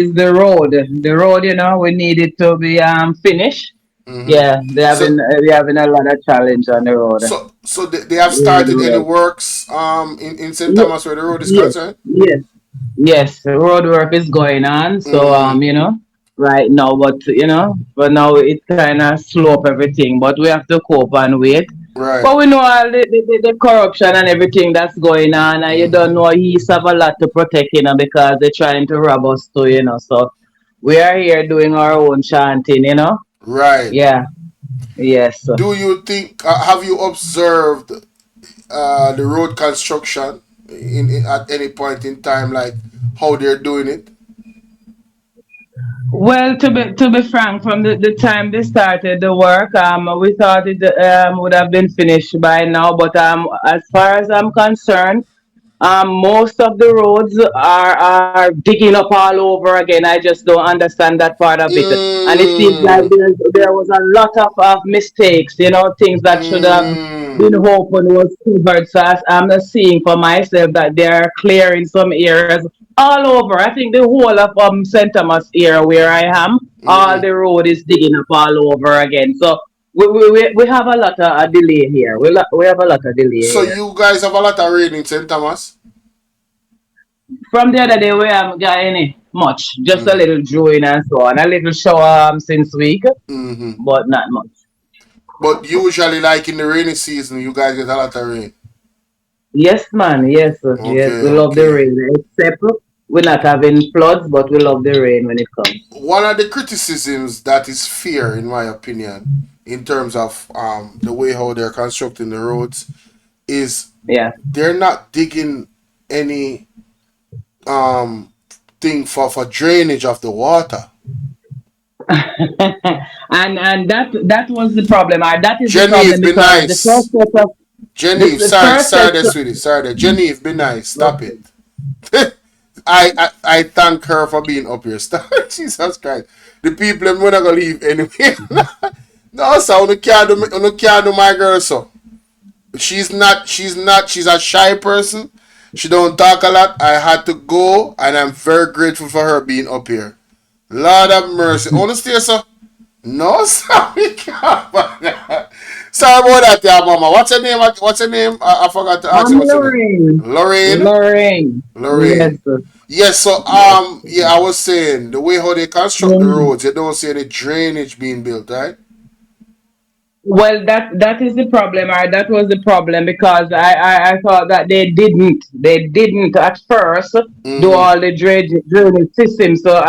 is the road. The road, we need it to be finished. Mm-hmm. Yeah, So we having a lot of challenge on the road. so they have Road started any work. works in St. Ye- Thomas where the road is Yes, concerned? yes, yes. Road work is going on. So Mm-hmm. right now, but now it kind of slow up everything. But we have to cope and wait. Right. But we know all the corruption and everything that's going on, and you don't Mm-hmm. know he's have a lot to protect, because they're trying to rob us too, So we are here doing our own chanting. Right. Yeah, yes. Do you think have you observed the road construction at any point in time, like how they're doing it? Well, to be frank, from the time they started the work, we thought it would have been finished by now. But as far as I'm concerned, most of the roads are digging up all over again. I just don't understand that part of it. And it seems like Mm, there was a lot of mistakes, things that should have mm, been open was covered. So I'm not seeing for myself that they're clearing some areas all over. I think the whole of St. Thomas area where I am, all mm-hmm. the road is digging up all over again. So we have a lot of delay here. We have a lot of delay So here. you guys have a lot of rain in St. Thomas? From the other day, we haven't got any much. Just a Mm, little drawing and so on. A little shower since week, mm-hmm. but not much. But usually, like in the rainy season, you guys get a lot of rain. Yes, man. Yes, yes. Okay, We love the okay. rain. Except we're not having floods, but we love the rain when it comes. One of the criticisms that is fair, in my opinion, in terms of the way how they're constructing the roads, is Yeah. they're not digging any um thing for drainage of the water. And that was the problem. Or that is the problem Genevieve, be because the first nice. set of Genevieve, the sorry, first set. sorry there, sweetie. Sorry there. Genevieve, be nice. Stop it. Okay. I thank her for being up here. Stop. Jesus Christ. The people them not gonna leave anyway. No, so you can't do my girl so. She's a shy person. She don't talk a lot. I had to go and I'm very grateful for her being up here. Lord have mercy. On the stairs, sir? No, sorry. Sorry about that, yeah, mama. What's her name? What's her name? I forgot to ask you I'm what's her name. Lorraine. Lorraine? Lorraine. Yes. Lorraine. Yes, so Yes. yeah, I was saying the way how they construct the Mhm. roads, you don't see any drainage being built, right? Well, that is the problem, or that was the problem because I thought that they didn't at first do Mm-hmm. all the drainage system. So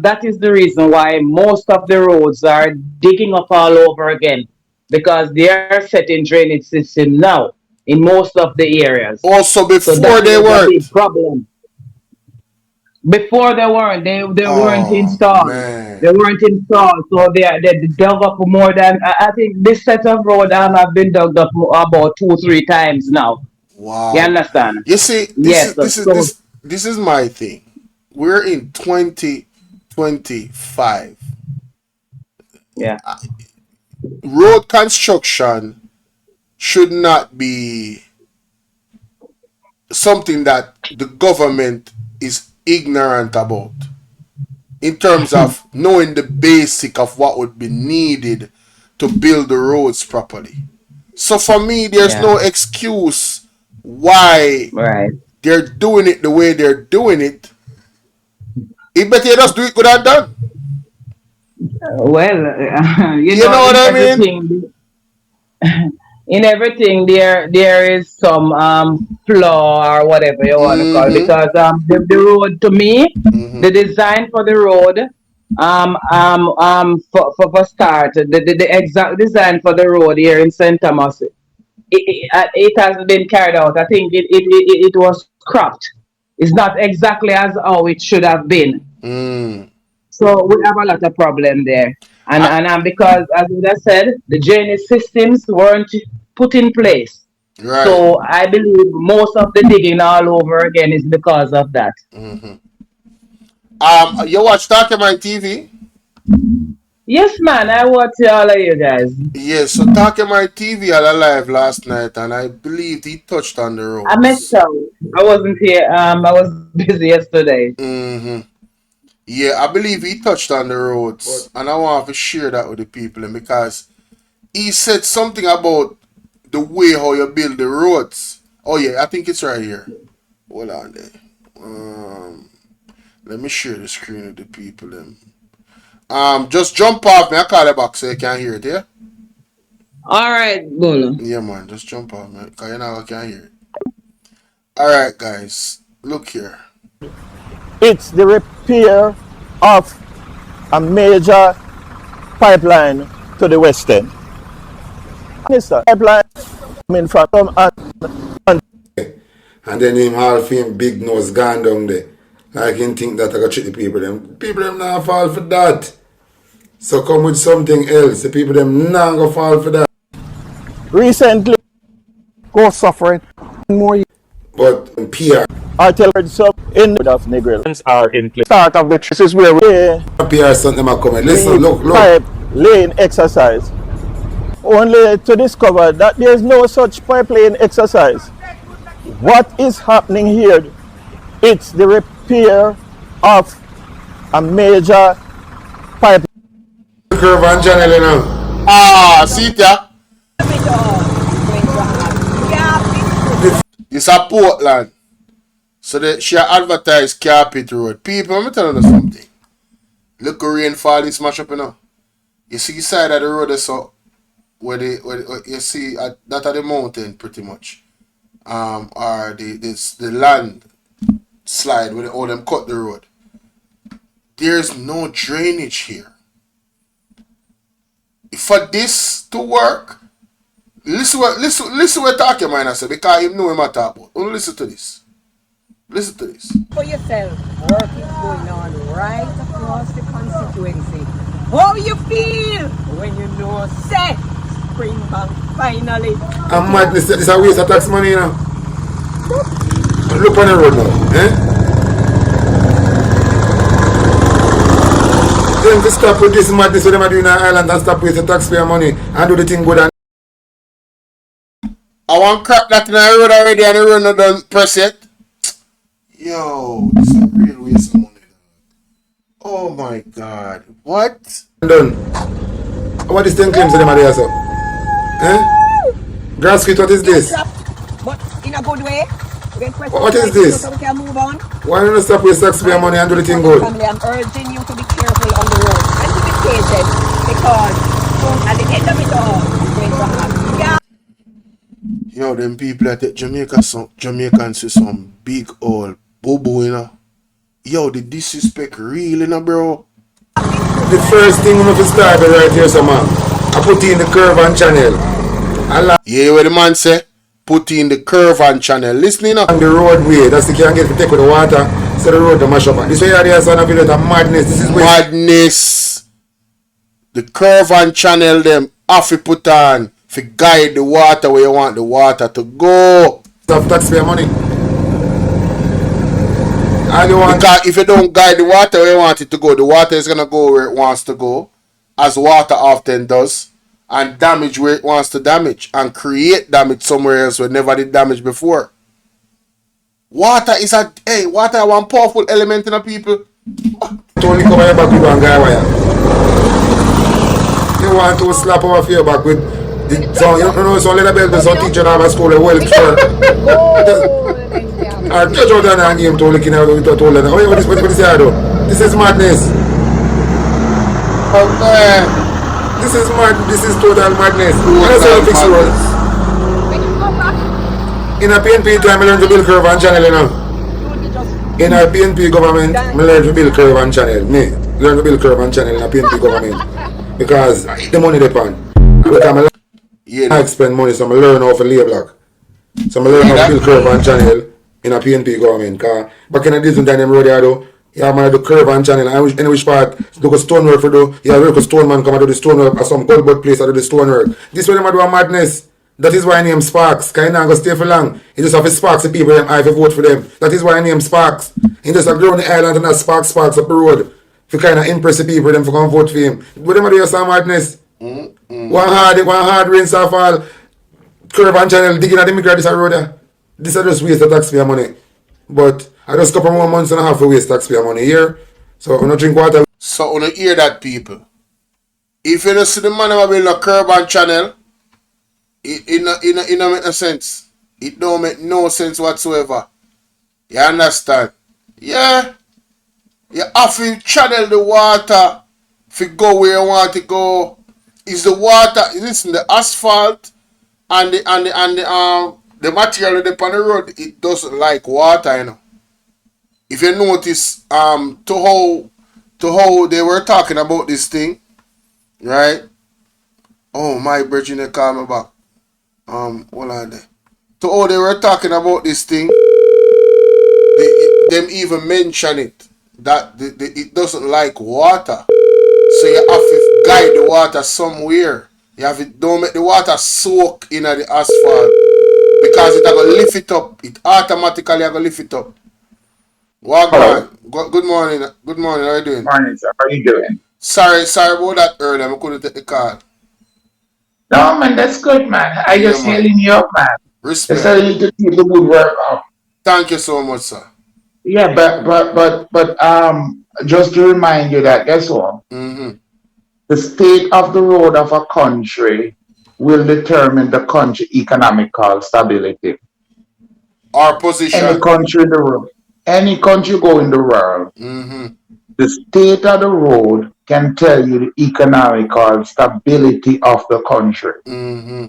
that is the reason why most of the roads are digging up all over again because they are setting drainage system now in most of the areas. Also So that before they was a big weren't. problem. Before they weren't Oh installed. man. They weren't installed, so they dug up more than I think this set of road have been dug up about 2 3 times now. You Wow. understand? You see, Yes. So this is my thing. We're in 2025. yeah, Road construction should not be something that the government is ignorant about in terms of knowing the basic of what would be needed to build the roads properly. So for me, there's yeah, no excuse why right. they're doing it the way they're doing it. It better just do it good and done. Well, You know what I mean? in everything there is some flaw or whatever you want to call it, Mm-hmm. because the road to me, Mm-hmm. the design for the road, for start, the exact design for the road here in St. Thomas, it has been carried out. I think it was cropped. It's not exactly as how it should have been. Mm. So we have a lot of problem there. And I, and because as I said, the drainage systems weren't put in place. right. So I believe most of the digging all over again is because of that. Mm-hmm. You watch Document TV? Yes, man, I watch all of you guys. Yes, so Document TV had a live last night, and I believe he touched on the I missed roads. out. I wasn't here. I was busy yesterday. Mm-hmm. Yeah, I believe he touched on the But roads, and I want to share that with the people, and because he said something about the way how you build the roads. Oh yeah, I think it's right here. Hold on there. Um, Let me share the screen with the people. Just jump off me. I call it back so you can hear it. Yeah. All right, Bolo. Yeah, man. Just jump off me, cause you know I can hear it. All right, guys. Look here. it's the repair of a major pipeline to the west end. Minister, pipeline coming from And then him half him big nose gone down there. Like him think that I got treat the people them. People them not fall for that. So come with something else. The people them not gonna fall for that. recently go suffering more But PR, artillery sub in the of Negril. Are in place. Start of the this is where PR something them a coming. Listen, we look. pipe lane exercise. Only to discover that there is no such pipe lane exercise. What is happening here? It's the repair of a major pipe. Curve and channel, you know. See it, yeah? It's a Portland. So she advertised Carpet Road. People, let me tell you something. Look, rainfall is smash up, you know. You see the side of the road, so where you see that at the mountain, pretty much. Or the land slide where all them cut the road. There's no drainage here. For this to work, listen what talking man I say, because you know him I talk about. Only listen to this. Listen to this. For yourself, work is going on right across the constituency. How you feel when you know set Springbank finally? I'm mad. This is a waste of tax money, you know. Look on the road now. Them to stop with this madness what them are doing in the island and stop wasting taxpayer money and do the thing good and I want crap that in the road already and the road not done press it. Yo, this is a real waste of money. Oh my god. What? done. What is 10 claims to them are there, so? Grassroots, what is this? But in a good way. What is this? So we can move on. Why don't you stop with taxpayer money and do the thing good? Family, I'm urging you to be careful on the road and to be patient because at the end of it all, it's going to happen. Yeah. Yo, them people that take Jamaicans with some big old boo-boo, you know. Yo, the disrespect real, you know, bro. The first thing we have to start right here, so man, I put in the curve and channel. Yeah, what the man say? Put in the curve and channel. Listening up. On the roadway, that's the key and get to take with the water, so the road to mash up. This way there, son, I feel like madness. This is madness. The curve and channel them have to put on to guide the water where you want the water to go. Stop taxpayer money. All you want. Because if you don't guide the water where you want it to go, the water is gonna go where it wants to go, as water often does, and damage where it wants to damage, and create damage somewhere else where never did damage before. Water is water one powerful element in the people. Totally cover your back with one guy wire. You want to slap over your back with the so you know so little bit but some teacher have a school well sure. Our judge out there and game to looking at it told her, oh, what is here though? This is madness. This is mad. This is total madness. What is fix the road? In a PNP time, I learned to build curve and channel, you know. In a PNP government, I learned to build curve and channel. Me, learn to build curve and channel in a PNP government. Because the money depend. Because I spend money, so I learn how to lay block. So I learn how to build curve and channel in a PNP government. Because back in the days when them road here, though, yeah, man, the curve and channel. And in which part, do stonework for do. Yeah, work a stone man come and do the stonework at some gold boat place and do the stonework. This way them do a madness. That is why I name Sparks. Because he not going to stay for long. He just have to sparks the people them I have to vote for them. That is why I name Sparks. He just grow on the island and sparks up the road. To kind of impress the people them for come vote for him. But them do some madness. One hard rinse off all curve and channel digging at the migrant this road there. This is just waste of taxpayer money. But I just couple more months and a half to waste taxpayer money here. So when you drink water, So when you hear that, people, if you don't see the man who build a curb and channel, it don't make no sense. It don't make no sense whatsoever. You understand? Yeah, you have to channel the water if you go where you want to go. Is the water, listen, the asphalt and the material that's on the road, it doesn't like water, you know. If you notice to how they were talking about this thing, right? Oh, my Virginia call me back. Hold on there. To how they were talking about this thing, them even mention it that it doesn't like water. So you have to guide the water somewhere. You have to don't make the water soak in the asphalt because it gonna lift it up. It automatically gonna lift it up. Hello. Wagwan. Good morning. Good morning. How you doing? Morning, sir. How are you doing? Sorry about that earlier. I couldn't take the call. No, man, that's good, man. I Yeah, just man. hailing you up, man. Just Respect. tell you to keep the good work up. Thank you so much, sir. Yeah, but just to remind you that guess what? Mm-hmm. The state of the road of a country will determine the country economical stability. Our Any position. country in the world, any country go in the world, Mm-hmm. the state of the road can tell you the economical stability of the country. Mm-hmm.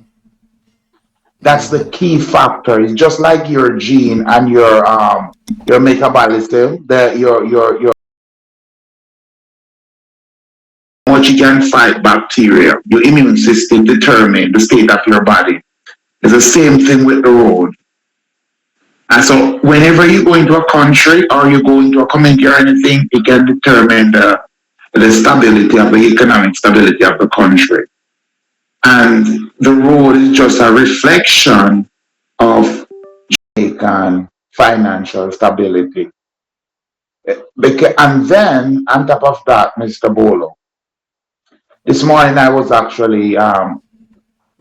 That's the Mm-hmm. key factor. It's just like your gene and your metabolism, that your how much you can fight bacteria. Your immune system determine the state of your body. It's the same thing with the road. And so whenever you go into a country or you go into a community or anything, it can determine the stability of the economic stability of the country. And the road is just a reflection of Jamaican financial stability. And then, on top of that, Mr. Bolo, this morning I was actually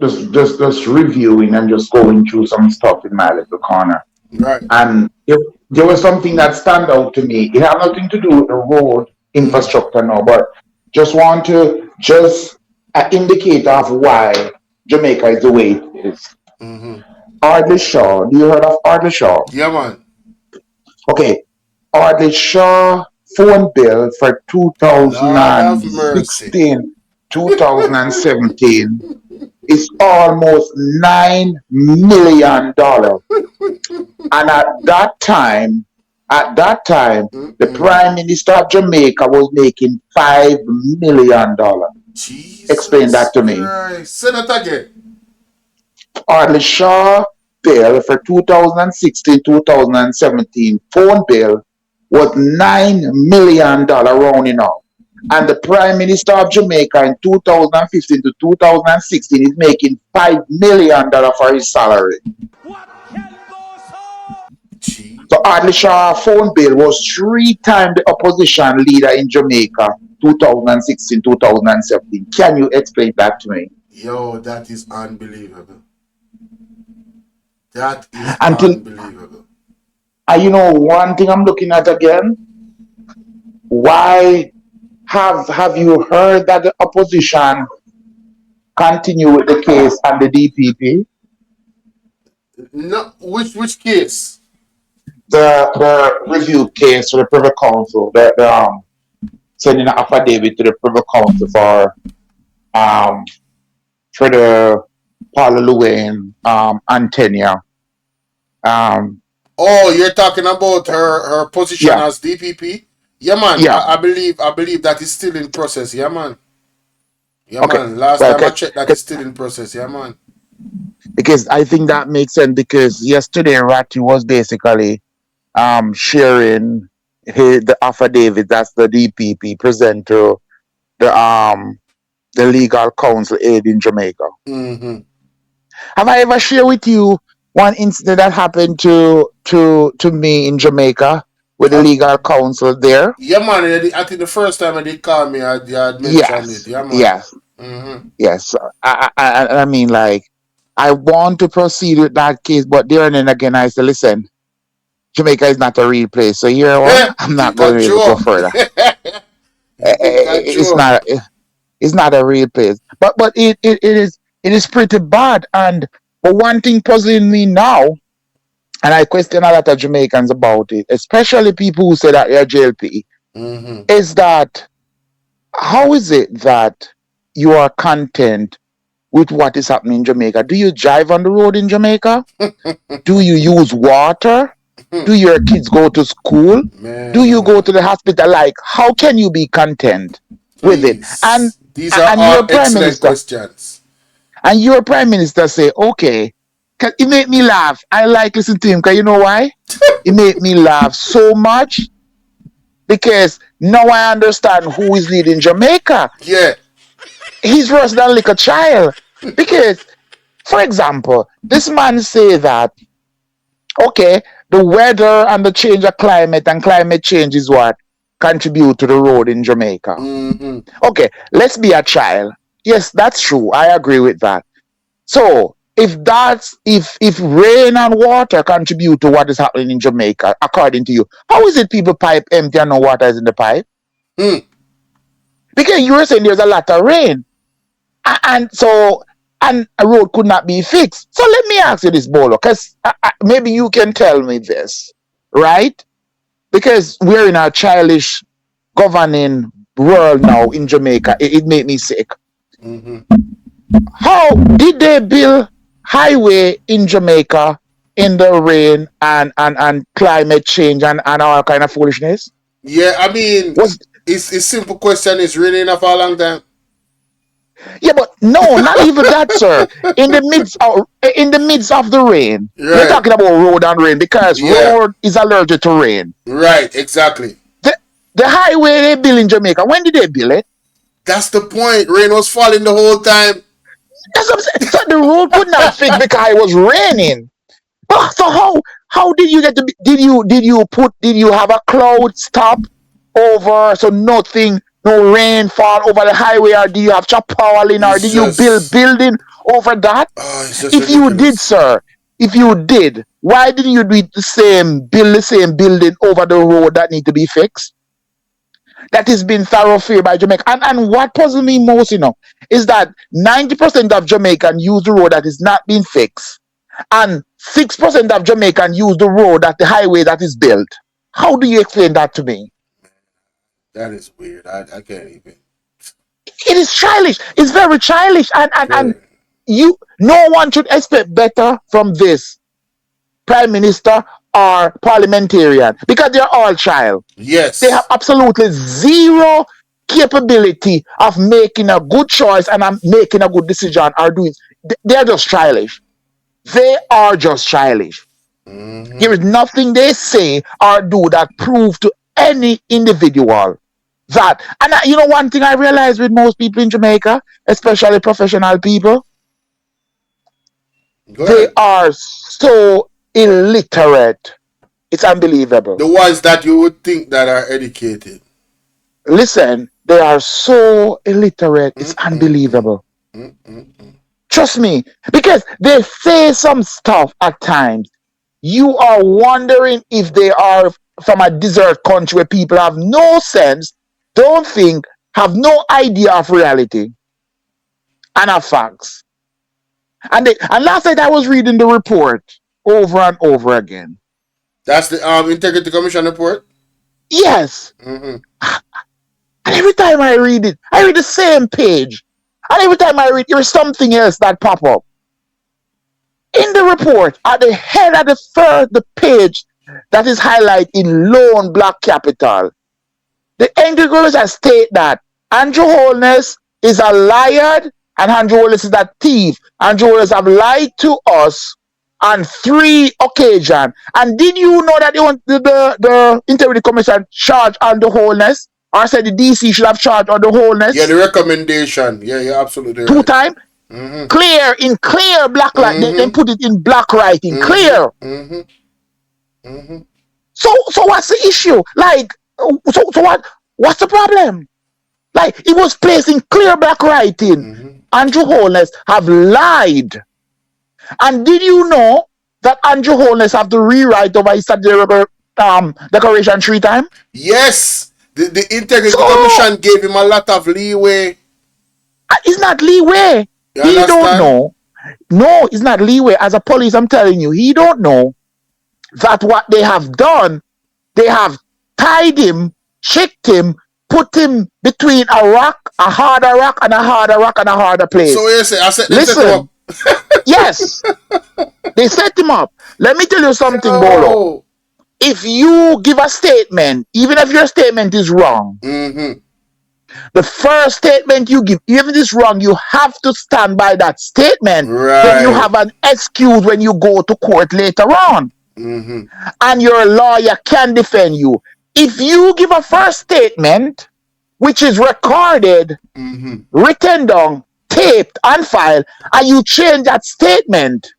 just reviewing and just going through some stuff in my little corner. Right. And there was something that stand out to me. It had nothing to do with the road Mm-hmm. infrastructure now, but just want to just an indicator of why Jamaica is the way it is. Mm-hmm. Ardley Shaw, do you heard of Ardley Shaw? Yeah, man. Okay, Ardley Shaw phone bill for Lord have mercy. 2016, 2017 is almost $9 million. And at that time, the Mm-mm. Prime Minister of Jamaica was making $5 million. Explain Jesus that to me. Christ. Say that again. Ardley Shaw bill for 2016-2017 phone bill was $9 million rounding up. And the Prime Minister of Jamaica in 2015 to 2016 is making $5 million for his salary. Gee. So Ardley Shaw phone bill was 3 times the opposition leader in Jamaica 2016-2017. Can you explain that to me? Yo, that is unbelievable. That is Until unbelievable. one thing I'm looking at again, why have you heard that the opposition continue with the case and the DPP? No, which case? The review case to the Privy Council, sending an affidavit to the Privy Council um for the Paula Llewellyn antenna. Um, Oh, you're talking about her position yeah, as DPP? Yeah, man. yeah. I believe that is still in process. Yeah, man. Yeah, Okay. man. Last Well, time I checked, that is still in process. Yeah, man. because I think that makes sense because yesterday Ratty was basically sharing the affidavit that's the DPP present to the legal counsel aid in Jamaica. Mm-hmm. Have I ever shared with you one incident that happened to me in Jamaica with the Uh, legal counsel there? yeah, man. I think the first time I did call me, I had mentioned it. Yes, Yeah, man. yes, Mm-hmm. yes. I mean, like, I want to proceed with that case, but there and then again, I say, listen. Jamaica is not a real place. So you know what? I'm You not going to even go control. further. You It's control. not. It's not a real place. But it is pretty bad. And but one thing puzzling me now, and I question a lot of Jamaicans about it, especially people who say that they're JLP, Mm-hmm. is that how is it that you are content with what is happening in Jamaica? Do you drive on the road in Jamaica? Do you use water? Do your kids go to school? Do you Man, go to the hospital? Like, how can you be content with it? please. These are And all your prime excellent minister questions. say, okay, 'cause it make me laugh. I like listening to him because you know why? It made me laugh so much because now I understand who is leading Jamaica. Yeah. He's worse than like a child. Because, for example, this man say that, okay, the weather and the change of climate and climate change is what contribute to the road in Jamaica. Mm-hmm. Okay, let's be a child. Yes, that's true. I agree with that. So if rain and water contribute to what is happening in Jamaica, according to you, how is it people pipe empty and no water is in the pipe? Hmm. Because you were saying there's a lot of rain. And so and a road could not be fixed. So let me ask you this, Bolo, because maybe you can tell me this, right? Because we're in a childish governing world now in Jamaica. It made me sick. Mm-hmm. How did they build highway in Jamaica in the rain and climate change and all kind of foolishness? Yeah, I mean, Was it's simple question. Is raining enough for a long time? Yeah, but no, not even that, sir. In the midst of the rain, we're Right. talking about road and rain because Yeah. road is allergic to rain. Right. Exactly. The, the highway they build in Jamaica, when did they build it? That's the point. Rain was falling the whole time. That's what I'm saying. So the road could not fix because it was raining. So how did you get to did you have a cloud stop over so nothing no rain fall over the highway, or do you have chaparral or It's did you build just, building over that? it's just If you did, ridiculous. sir, if you did, why didn't you build the same building over the road that need to be fixed? That is being thoroughfare by Jamaica. And what puzzles me most, is that 90% of Jamaican use the road that is not being fixed. And 6% of Jamaican use the road that the highway that is built. How do you explain that to me? That is weird. I can't even. It is childish. It's very childish. And Very. no one should expect better from this prime minister or parliamentarian because they're all child. They have Yes. absolutely zero capability of making a good choice and making a good decision or doing. They're just childish. They are just childish. Mm-hmm. There is nothing they say or do that prove to any individual that. And one thing I realize with most people in Jamaica, especially professional people, Go they ahead. are so illiterate. It's unbelievable. The ones that you would think that are educated. Listen, they are so illiterate. It's Mm-mm-mm. unbelievable. Mm-mm-mm. Trust me, because they say some stuff at times. You are wondering if they are from a desert country where people have no sense, don't think, have no idea of reality and of facts. And last night I was reading the report over and over again. That's the Integrity Commission report. Yes, Mm-hmm. and every time I read it, I read the same page. And every time I read, there's something else that pop up. In the report, at the head of the page that is highlighted in lone black capital, the angry girls state that Andrew Holness is a liar and Andrew Holness is a thief. Andrew Holness have lied to us on 3 occasions. And did you know that they want the Integrity Commission charge Andrew Holness? Or said the DC should have charged Andrew Yeah, Holness the recommendation. Yeah, you're absolutely 2 right. times? Mm-hmm. Clear, in clear black light. They Mm-hmm. put it in black writing. Mm-hmm. Clear. Mm-hmm. Mm-hmm. So what's the issue? Like, so what's the problem? Like, it was placed in clear black writing. Mm-hmm. Andrew Holness have lied. And did you know that Andrew Holness have to rewrite over his declaration 3 times? Yes, the Integrity So Commission gave him a lot of leeway. it's not leeway. You He don't understand? know. No, it's not leeway. As a police, I'm telling you, he don't know that what they have done, they have tied him, tricked him, put him between a rock, a harder rock, and a harder rock, and a harder So place. you say, I said them set him up. Listen, yes, they set him up. Let me tell you something, Bolo. Yo. If you give a statement, even if your statement is wrong, Mm-hmm. the first statement you give, even if it's wrong, you have to stand by that statement. Then you Right. have an excuse when you go to court later on. Mm-hmm. And your lawyer can defend you. If you give a first statement, which is recorded, Mm-hmm. written down, taped, and filed, and you change that statement,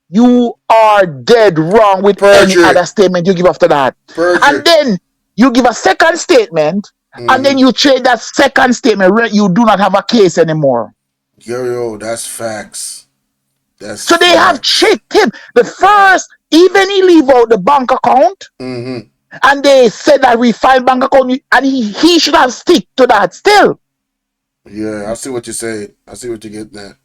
you are dead wrong with any Perjury. other statement you give after that. Perjury. And then you give a second statement, and then you change that second statement, you do not have a case anymore. Yo, that's facts. That's So they have tricked him. The first, even he leave out the bank account, Mm-hmm. and they said that we find bank account, and he should have stick to that still. Yeah, I see what you say. I see what you get there.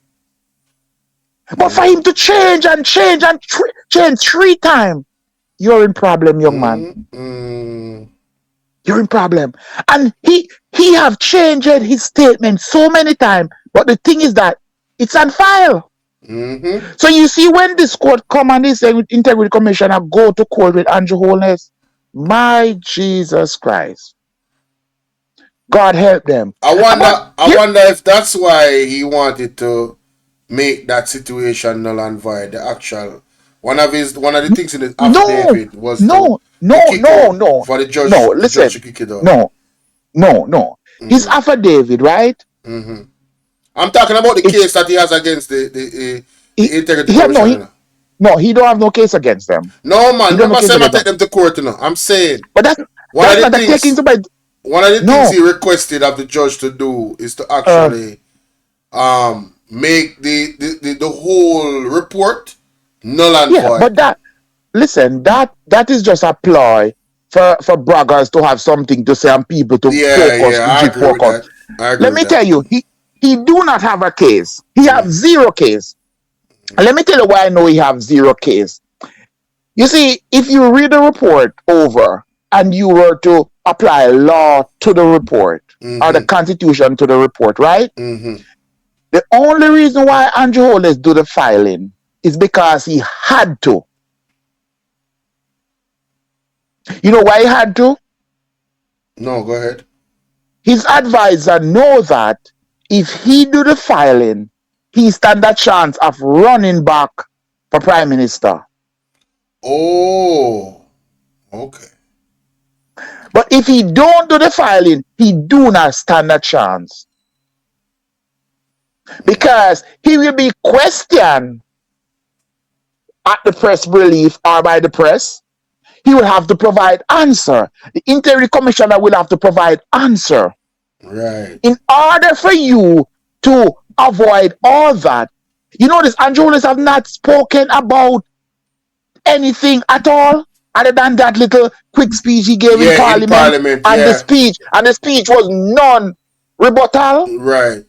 But for him to change and change and change 3 times, you're in problem, young man. Mm-hmm. You're in problem. And he have changed his statement so many times. But the thing is that it's on file. Mm-hmm. So you see, when this court come and this Integrity Commissioner go to court with Andrew Holness, my Jesus Christ, God help them. I wonder if that's why he wanted to make that situation null and void. The actual one of the things in the affidavit was to kick out for the judge to kick it out. No. His affidavit, right? Mm-hmm. I'm talking about the case that he has against the Integrity Commission. No, he don't have no case against them. No, man. Remember saying I take them to court, I'm saying. But that's not the taking to by. One of the things he requested of the judge to do is to actually make the whole report null and void. But that is just a ploy for braggers to have something to say and people to focus. Let me tell you, he do not have a case. He have zero case. And let me tell you why I know he have zero case. You see, if you read the report over and you were to apply law to the report or the Constitution to the report, right? Mm-hmm. The only reason why Andrew Holness do the filing is because he had to. You know why he had to? No, go ahead. His advisor knows that if he do the filing, he stand a chance of running back for Prime Minister. Oh, okay. But if he don't do the filing, he do not stand a chance. Because he will be questioned at the press relief or by the press. He will have to provide answer. The Integrity Commissioner will have to provide answer. Right. In order for you to avoid all that, you notice Andrew Holness have not spoken about anything at all other than that little quick speech he gave in Parliament. And the speech was non-rebuttal. Right.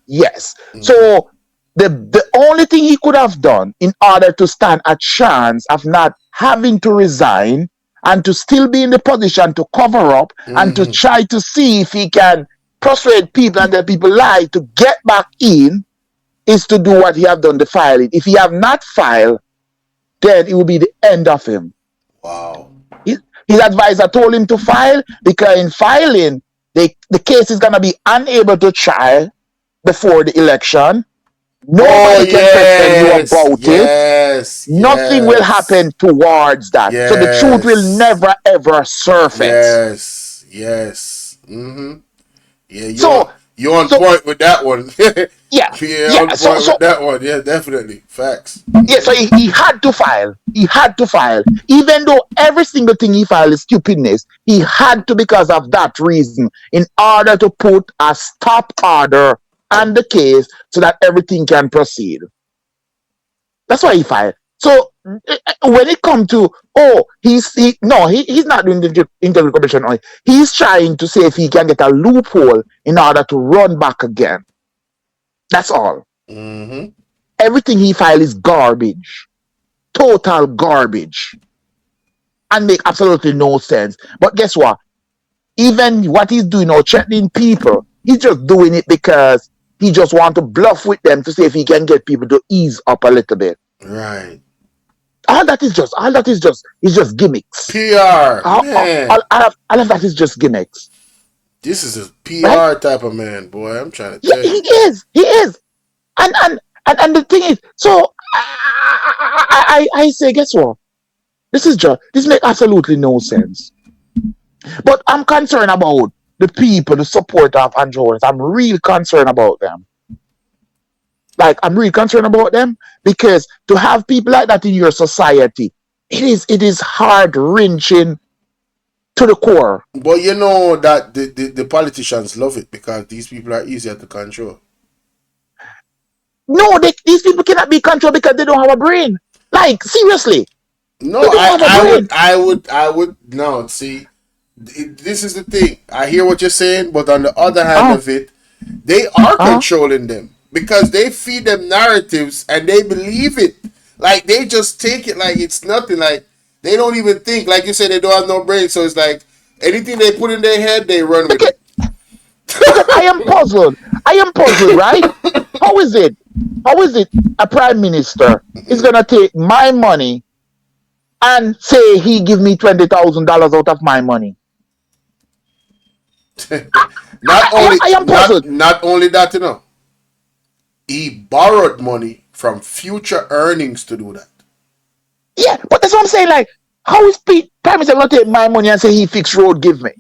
Yes. So the only thing he could have done in order to stand a chance of not having to resign and to still be in the position to cover up and to try to see if he can persuade people and the people lie to get back in is to do what he have done, the filing. If he have not filed, then it will be the end of him. Wow. His advisor told him to file because in filing, the case is going to be unable to trial before the election. Nobody can question you about it. Nothing will happen towards that. So the truth will never ever surface. Yes. Mm-hmm. Yeah, you're on point with that one. Yeah. On point with that one. Yeah, definitely. Facts. Yeah, so he had to file. He had to file. Even though every single thing he filed is stupidness, he had to because of that reason in order to put a stop order on the case so that everything can proceed. That's why he filed. So when it comes to he's not doing the integral commission only. He's trying to see if he can get a loophole in order to run back again. That's all. Mm-hmm. Everything he filed is garbage, total garbage, and make absolutely no sense. But guess what? Even what he's doing or threatening people, he's just doing it because he just want to bluff with them to see if he can get people to ease up a little bit. Right. All that is just gimmicks. PR, man. All of that is just gimmicks. This is a PR type of man, boy. I'm trying to tell you. He is. And the thing is, so I say, guess what? This makes absolutely no sense. But I'm concerned about the people, the support of Andrew Holness. I'm real concerned about them. Like, I'm really concerned about them because to have people like that in your society, it is heart-wrenching to the core. But you know that the politicians love it because these people are easier to control. No, these people cannot be controlled because they don't have a brain. Like, seriously. No, I would no, see, this is the thing. I hear what you're saying, but on the other hand of it, they are controlling them. Because they feed them narratives and they believe it. Like, they just take it like it's nothing. Like, they don't even think. Like you said, they don't have no brain. So it's like, anything they put in their head, they run with it. Because I am puzzled, right? How is it a prime minister is going to take my money and say he give me $20,000 out of my money? I am puzzled. Not only that, you know. He borrowed money from future earnings to do that. Yeah, but that's what I'm saying. Like, how is Prime Minister going to take my money and say he fixed road, give me?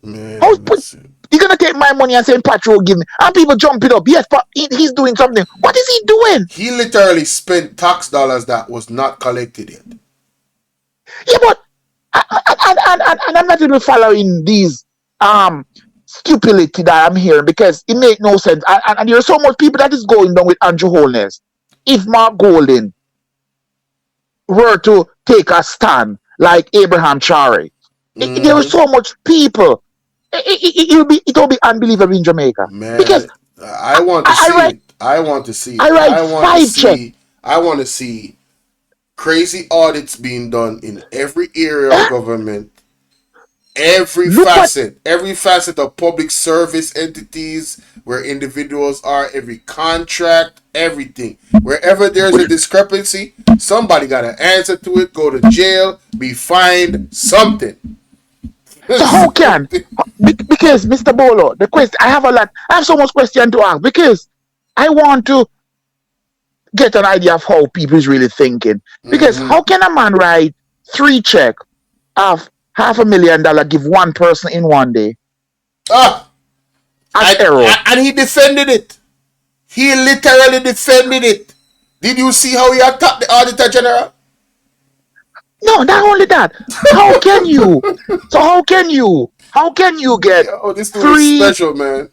Man, he's going to take my money and say patch road, give me? And people jump it up. Yes, but he's doing something. What is he doing? He literally spent tax dollars that was not collected yet. Yeah, but and I'm not even following these stupidity that I'm hearing because it makes no sense. And there's so much people that is going down with Andrew Holness. If Mark Golding were to take a stand like Abraham Chari, there are so much people. It will be unbelievable in Jamaica. Man, because I want to see it. I want to see it. I want to see crazy audits being done in every area of government. Every facet of public service entities where individuals are, every contract, everything. Wherever there's a discrepancy, somebody got to answer to it, go to jail, be fined, something. So how can? Because Mr. Bolo, the question I have so much question to ask because I want to get an idea of how people is really thinking. Because how can a man write 3 checks of $500,000 give one person in one day? And he defended it. He literally defended it. Did you see how he attacked the Auditor General? No, not only that. How can you? So how can you get this is special, man.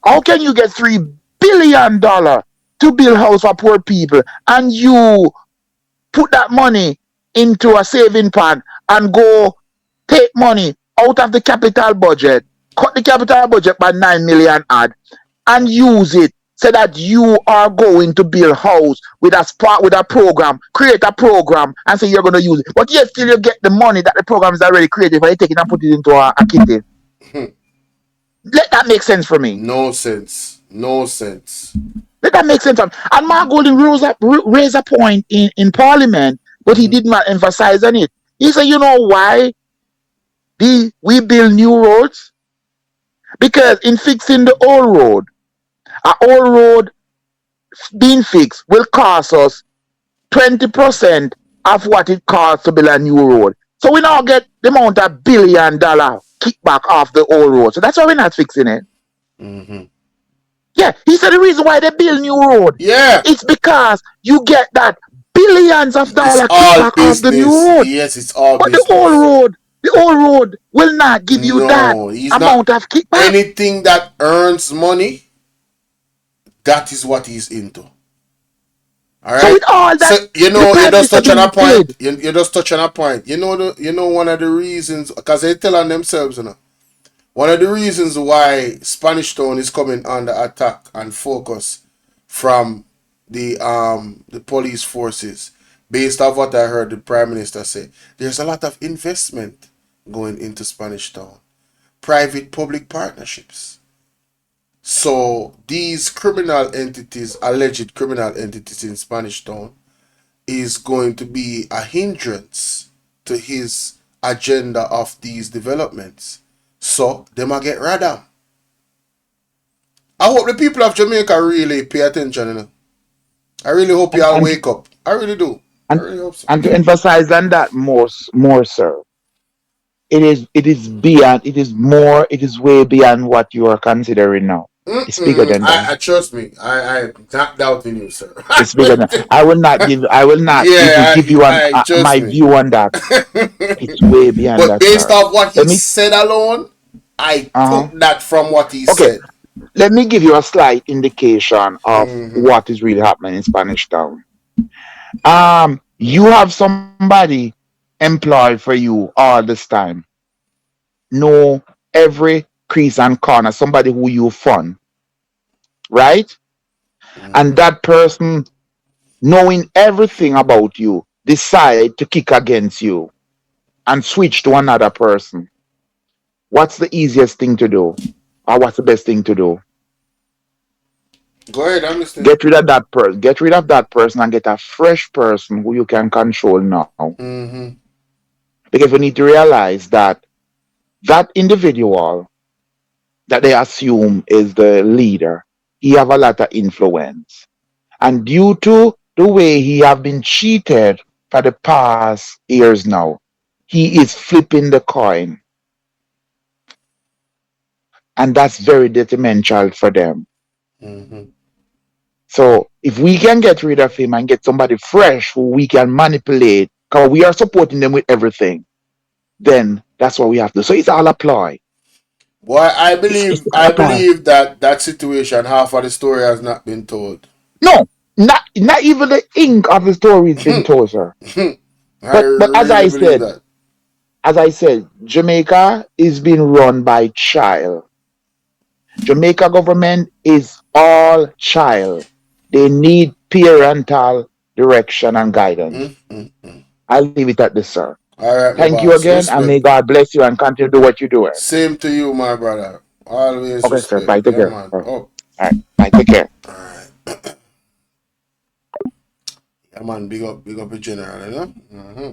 How can you get $3 billion to build house for poor people and you put that money into a saving plan and go take money out of the capital budget, cut the capital budget by 9 million and use it so that you are going to build house with a program, create a program and say you're going to use it. But yet still you get the money that the program is already created but you take it and put it into a kitty. Let that make sense for me. No sense. Let that make sense. And Mark Golding raised a point in Parliament, but he did not emphasize on it. He said, you know why we build new roads? Because in fixing the old road, an old road being fixed will cost us 20% of what it costs to build a new road. So we now get the amount of $1 billion kickback off the old road. So that's why we're not fixing it. Yeah, he said the reason why they build new road. Yeah, it's because you get that billions of dollars kickback off the new road. Yes, it's all but business. The old road will not give you that amount of kickback. Anything that earns money, that is what he's into. All So right. with all So that, the you Prime just Minister touch on a being point. paid. You just touch on a point. One of the reasons, because they tell on themselves, one of the reasons why Spanish Town is coming under attack and focus from the police forces, based off what I heard the Prime Minister say, there's a lot of investment going into Spanish Town, private public partnerships. So these criminal entities, alleged criminal entities in Spanish Town, is going to be a hindrance to his agenda of these developments. So they might get rid of. I hope the people of Jamaica really pay attention. I really hope And y'all and wake up. I really do. I and, really hope so. and to emphasize on that more, sir, it is beyond, it is way beyond what you are considering now. It's bigger than that. I trust me. I'm not doubting you, sir. It's bigger than. I will not even Yeah, give you I trust my me. view on that. It's way beyond But that, based sir. off what Let he me. said alone, I Uh-huh. took that from what he Okay. said. Let me give you a slight indication of Mm-hmm. what is really happening in Spanish Town. You have somebody employed for you all this time. Know every crease and corner. Somebody who you fund, right? And Mm-hmm. that person, knowing everything about you, decide to kick against you and switch to another person. What's the easiest thing to do? Or what's the best thing to do? Go ahead, I'm listening. Get rid of that person. Get rid of that person and get a fresh person who you can control now. Mm-hmm. Because we need to realize that that individual that they assume is the leader, he have a lot of influence. And due to the way he have been cheated for the past years now, he is flipping the coin. And that's very detrimental for them. Mm-hmm. So if we can get rid of him and get somebody fresh who we can manipulate, because we are supporting them with everything, then that's what we have to do. So it's all a ploy. Boy, It's all I a ploy. believe that that situation, half of the story has not been told. No, not even the ink of the story has been told, sir. I But really believe that. as I said, Jamaica is being run by child. Jamaica government is all child. They need parental direction and guidance. Mm-hmm. I'll leave it at this, sir. All right, my Thank you boss. again, and may Respect. God bless you and continue to do what you're doing. Same to you, my brother. Always Okay, sir. respect. Bye. Take Yeah, care. man. All Oh, right. Bye. Take care. all right. Yeah, man. Big up the general, you know? Mm-hmm.